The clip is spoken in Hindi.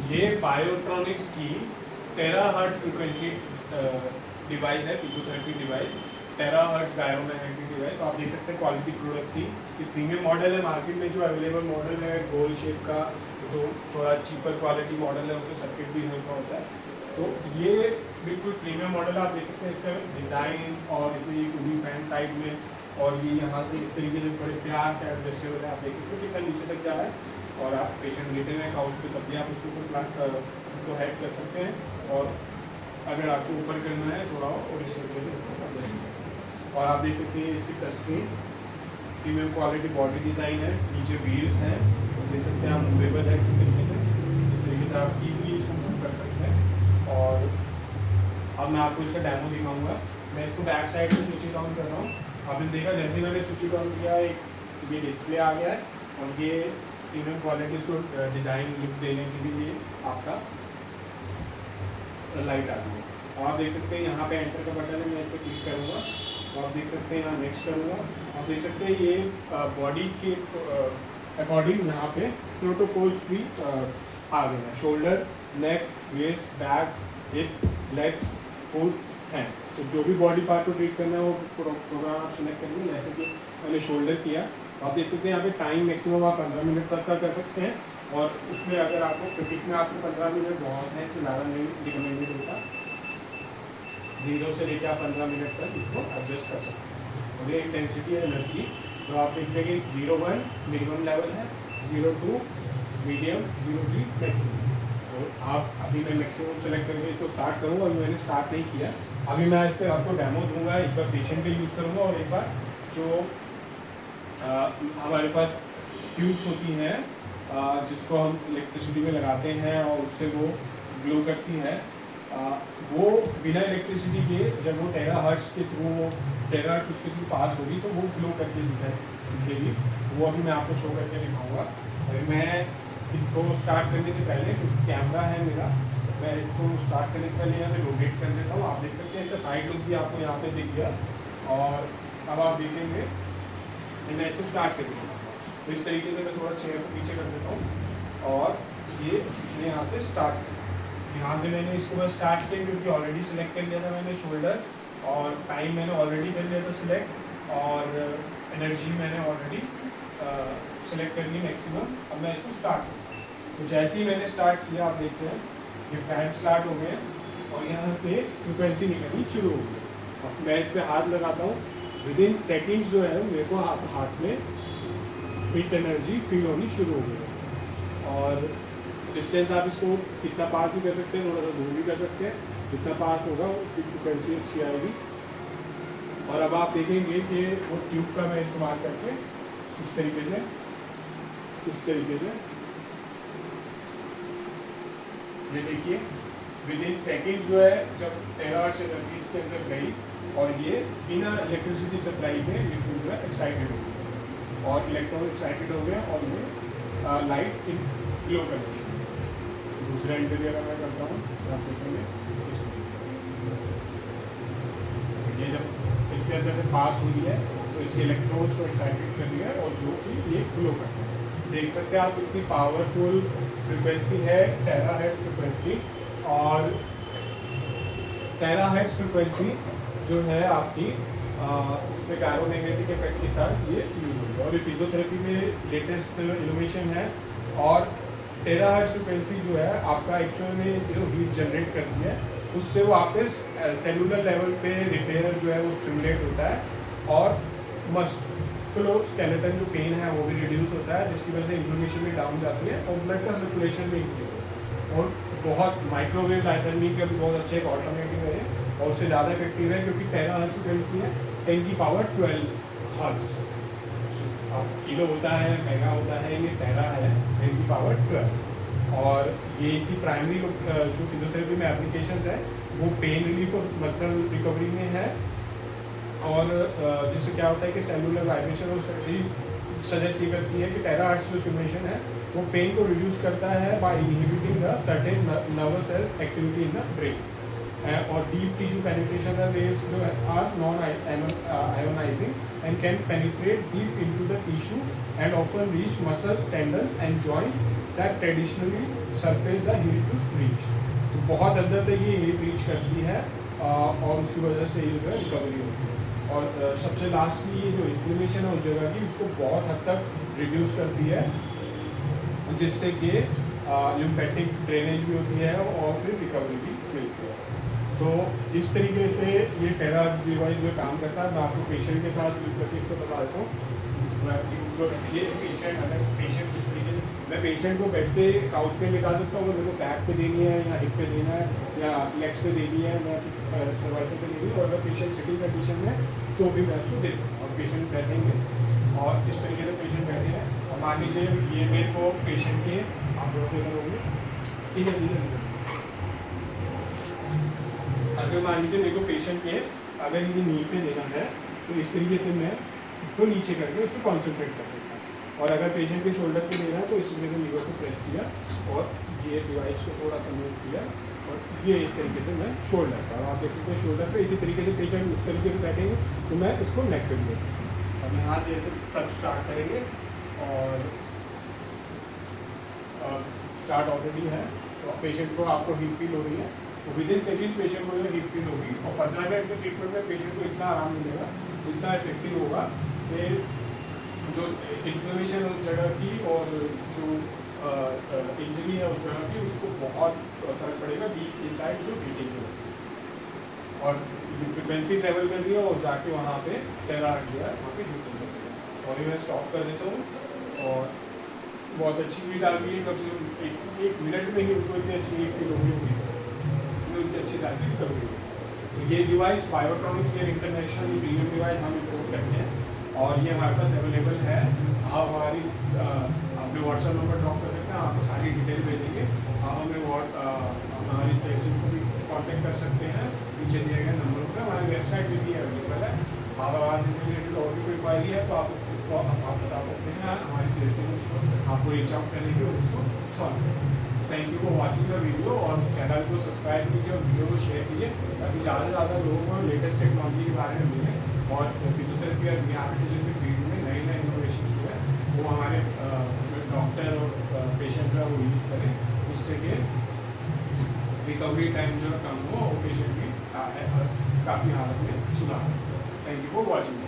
ये बायोट्रॉनिक्स की टेराहर्ट्ज फ्रीक्वेंसी डिवाइस है, physiotherapy device, terahertz biomagnetic device. तो आप देख सकते हैं क्वालिटी प्रोडक्ट की, ये प्रीमियम मॉडल है। मार्केट में जो अवेलेबल मॉडल है गोल शेप का, जो थोड़ा चीपर क्वालिटी मॉडल है, उसमें सर्किट भी हल्का होता है। तो ये बिल्कुल प्रीमियम मॉडल आप देख सकते हैं। इसका डिज़ाइन और इसमें ये कूलिंग फैन साइड में, और ये यहाँ से इस तरीके से बड़े प्यार से एडजस्ट हो रहे हैं। आप देख सकते हैं कितना नीचे तक जा रहा है, और आप पेशेंट लेटे हुए काउच पे तब भी आप इसको हेड कर सकते हैं। और अगर आपको ऊपर करना है थोड़ा और इस तरीके से इसको कर देंगे। और आप देख सकते हैं इसकी touchscreen premium quality body design है, नीचे व्हील्स हैं, देख सकते हैं आप मूवेबल है किस तरीके से, इस तरीके से आप इजीली इसको मूव कर सकते हैं। और अब मैं आपको इसका डेमो दिखाऊंगा। मैं इसको बैक साइड से स्विच ऑन कर रहा हूँ। आपने देखा जैसे मैंने स्विच ऑन किया, एक ये डिस्प्ले आ गया है, और ये प्रीमियम क्वालिटी को डिज़ाइन लुक देने के लिए आपका लाइट आ गई है। और आप देख सकते हैं यहाँ पे एंटर का बटन है, मैं इस पर क्लिक करूँगा तो आप देख सकते हैं यहाँ नेक्स्ट करूँगा। आप देख सकते हैं ये बॉडी के अकॉर्डिंग यहाँ पे प्रोटोकॉल्स भी आ गए हैं। Shoulder, neck, waist, back, hip, legs, foot हैं। तो जो भी बॉडी पार्ट को ट्रीट करना है वो प्रोग्राम आप सेलेक्ट करेंगे। जैसे कि मैंने शोल्डर किया, आप देख सकते हैं यहाँ पे टाइम मैक्सिमम आप 15 मिनट तक का कर सकते हैं। और उसमें अगर आपको क्रिटिक में आपको 15 मिनट बहुत है तो ज़्यादा नहीं रिकमेंडेड होता। 0 से लेकर आप 15 मिनट तक इसको एडजस्ट कर सकते हैं। और ये इंटेंसिटी है एनर्जी, तो आप देख लेंगे 0.1 मिनिमम लेवल है, 0.2 मीडियम, 0.3 मैक्सिमम। तो आप अभी मैं मैक्सिमम सेलेक्ट करके इसको स्टार्ट करूँगा। अभी मैंने स्टार्ट नहीं किया, अभी मैं इस पर आपको डेमो दूंगा। एक बार पेशेंट पे यूज़ करूँगा और एक बार जो हमारे पास ट्यूब्स होती हैं जिसको हम इलेक्ट्रिसिटी में लगाते हैं और उससे वो ग्लो करती है, वो बिना इलेक्ट्रिसिटी के जब वो टेराहर्ट्ज के थ्रू टेराहर्ट्ज उसके थ्रू पास होगी तो वो ग्लो करके दिखेगी। वो अभी मैं आपको शो करके दिखाऊंगा। और मैं इसको स्टार्ट करने से पहले, क्योंकि कैमरा है मेरा, मैं इसको स्टार्ट करने से पहले यहाँ पे रोटेट कर देता हूँ। आप देख सकते हैं इसका साइड लुक भी आपको यहाँ पे दिख गया। और अब आप देखेंगे मैं इसको स्टार्ट कर देता हूँ। तो इस तरीके से मैं थोड़ा चेयर को पीछे कर देता हूँ और ये मैं यहाँ से स्टार्ट, यहाँ से मैंने इसको बस स्टार्ट किया क्योंकि ऑलरेडी सिलेक्ट कर लिया था मैंने शोल्डर, और टाइम मैंने ऑलरेडी कर लिया था सिलेक्ट, और एनर्जी मैंने ऑलरेडी सेलेक्ट कर ली मैक्सिमम। अब मैं इसको स्टार्ट करता हूँ। तो जैसे ही मैंने स्टार्ट किया आप देखते हैं ये फैन स्टार्ट हो गए और यहाँ से फ्रिक्वेंसी निकलनी शुरू हो गई। मैं इस पर हाथ लगाता हूँ, विद इन सेकेंड्स जो है मेरे को हाथ में हीट एनर्जी फील होनी शुरू हो गई। और डिस्टेंस आप इसको कितना पास भी कर सकते हैं, थोड़ा सा दूर भी कर सकते हैं, जितना पास होगा उसकी फ्रिक्वेंसी अच्छी आएगी। और अब आप देखेंगे कि वो ट्यूब का मैं इस्तेमाल करके इस तरीके से ये देखिए विद इन सेकेंड जो है जब टेराहर्ट्ज एनर्जी इसके अंदर गई और ये बिना इलेक्ट्रिसिटी सप्लाई के बिल्कुल जो है एक्साइटेड हो गया और इलेक्ट्रॉन एक्साइटेड हो गया और ये लाइट इन ग्लो करने शुरू हो गया। दूसरा इंटीरियर मैं करता हूँ, आप देखेंगे ये जब इसके अंदर से पास हुई है तो इसके इलेक्ट्रॉन्स को एक्साइटेड कर दिया और जो कि ये ग्लो करता है। देख सकते हैं आप कितनी पावरफुल फ्रिक्वेंसी है टेराहर्ट्ज फ्रिक्वेंसी। और टेराहर्ट्ज फ्रिक्वेंसी जो है आपकी उसमें गायरोमैग्नेटिक इफेक्ट के साथ ये यूज होगी और ये फिजियोथेरेपी में लेटेस्ट इनोवेशन है। और टेराहर्ट्ज फ्रिक्वेंसी जो है आपका एक्चुअल में जो हीट जनरेट करती है उससे वो आपके सेलुलर लेवल पे रिपेयर जो है वो स्टिमुलेट होता है और मस्कुलोस्केलेटल जो पेन है वो भी रिड्यूस होता है, जिसकी वजह से इन्फ्लेमेशन भी डाउन जाती है और ब्लड का सर्कुलेशन भी इंक्रीज होता है। और बहुत माइक्रोवेव लाइथर्मी का भी बहुत अच्छा एक ऑल्टरनेटिव है और उससे ज़्यादा इफेक्टिव है क्योंकि टेराहर्ट्ज फ्रिक्वेंसी है 10 की पावर 12 हर्ट्ज। अब किलो होता है, मेगा होता है, ये टेरा है 10 की पावर 12। और ये इसकी प्राइमरी जो फिजियोथेरेपी में एप्लीकेशन है वो पेन रिलीफ और मसल रिकवरी में है। और जिससे क्या होता है कि सेलुलर वाइब्रेशन और सजेस्ट ये करती है कि टेराहर्ट्ज जो स्टिमुलेशन है वो पेन को रिड्यूस करता है by inhibiting the certain nervous cell activity in the brain. और डीप टिश्यू पेनिट्रेशन का वेव्स जो are non ionising and can penetrate deep into the tissue and often reach muscles, tendons and joint that traditionally surface the heat to reach. तो बहुत अंदर तक ये हीट रीच करती है और उसकी वजह से ये जो है रिकवरी होती है। और सबसे लास्टली ये जो इन्फ्लेमेशन है उस जगह की, उसको बहुत हद तक रिड्यूस करती है, जिससे कि लिम्फेटिक ड्रेनेज भी होती है और फिर रिकवरी भी मिलती है। तो इस तरीके से ये टेरा डिवाइस जो काम करता है, मैं आपको पेशेंट के साथ यूज करके इसको बता देता हूँ। ये पेशेंट, अगर पेशेंट इस तरीके से, मैं पेशेंट को बेड पे काउच पे लेटा सकता हूँ, मेरे को बैक पे देनी है या हिप पे देना है या लेग्स पे देनी है या सर्वाइकल पे देनी है, और अगर पेशेंट सिटिंग कंडीशन में तो भी मैं उसको देता हूँ। और पेशेंट बैठेंगे और इस तरीके से पेशेंट बैठे हैं, और मान लीजिए ये मेरे को पेशेंट के आप लोग होंगे, अगर मान लीजिए मेरे को पेशेंट के अगर ये नी पे देना है तो इस तरीके से मैं इसको नीचे करके उसको कॉन्सेंट्रेट कर सकता हूँ। और अगर पेशेंट के शोल्डर पे देना है तो इस तरीके से लीवर को प्रेस किया और ये डिवाइस को थोड़ा सा मूव किया, और ये इस तरीके से मैं शोल्डर पर, आप देख सकते हैं शोल्डर पे। इसी तरीके से पेशेंट उस तरीके से बैठेंगे तो मैं इसको नेक पे भी देता हूँ। अब यहाँ से जैसे सब स्टार्ट करेंगे और स्टार्ट ऑलरेडी है, तो पेशेंट को आपको हीट फील हो रही है, तो विद इन सेकेंड पेशेंट को हीट फील होगी, और 15 मिनट के ट्रीटमेंट में पेशेंट को इतना आराम मिलेगा, इतना इफेक्टिव होगा कि जो इन्फ्लेमेशन है उस जगह की और जो इंजरी है उस जगह की, उसको बहुत फर्क पड़ेगा। डीप इनसाइड जो बीटिंग है और फ्रिक्वेंसी ट्रेवल कर रही है और जाके वहाँ पे टेराहार्ट्ज जो है वहाँ पे हीट कर देगा। और मैं स्टॉप कर देता हूँ, और बहुत अच्छी हीट आ गई है, कम से कम एक मिनट में ही उनको इतनी अच्छी हीट फील होगी, उनकी अच्छी ताकि रिकवरी होगी। तो ये device Biotronics care international premium device हम इम्पोर्ट करते हैं, और ये हमारे पास अवेलेबल है। आप हमारी अपने व्हाट्सएप नंबर ड्रॉप कर सकते हैं, आपको सारी डिटेल भेजेंगे। आप हमें हमारी सेक्शन को भी कॉन्टेक्ट कर सकते हैं, नीचे दिए गए नंबर पर। हमारी वेबसाइट भी अवेलेबल है। आप आवाज़ से रिलेटेड और भी कोई क्वारी है तो आप उसको आप बता सकते हैं, हमारी सेल्स टीम उसको आपको रीच आउट करेंगे और उसको सॉल्व करेंगे। Thank you for watching the video, और चैनल को सब्सक्राइब कीजिए और वीडियो को शेयर कीजिए, ताकि ज़्यादा से ज़्यादा लोगों को लेटेस्ट टेक्नोलॉजी के बारे में मिले, और फिजियोथेरेपी और रिहैबिलिटेशन की फील्ड में नए नए इनोवेशन जो है वो हमारे डॉक्टर और पेशेंट का वो यूज़ करें, जिससे कि रिकवरी टाइम जो है कम हो और पेशेंट की काफ़ी हालत में सुधार। Thank you for watching.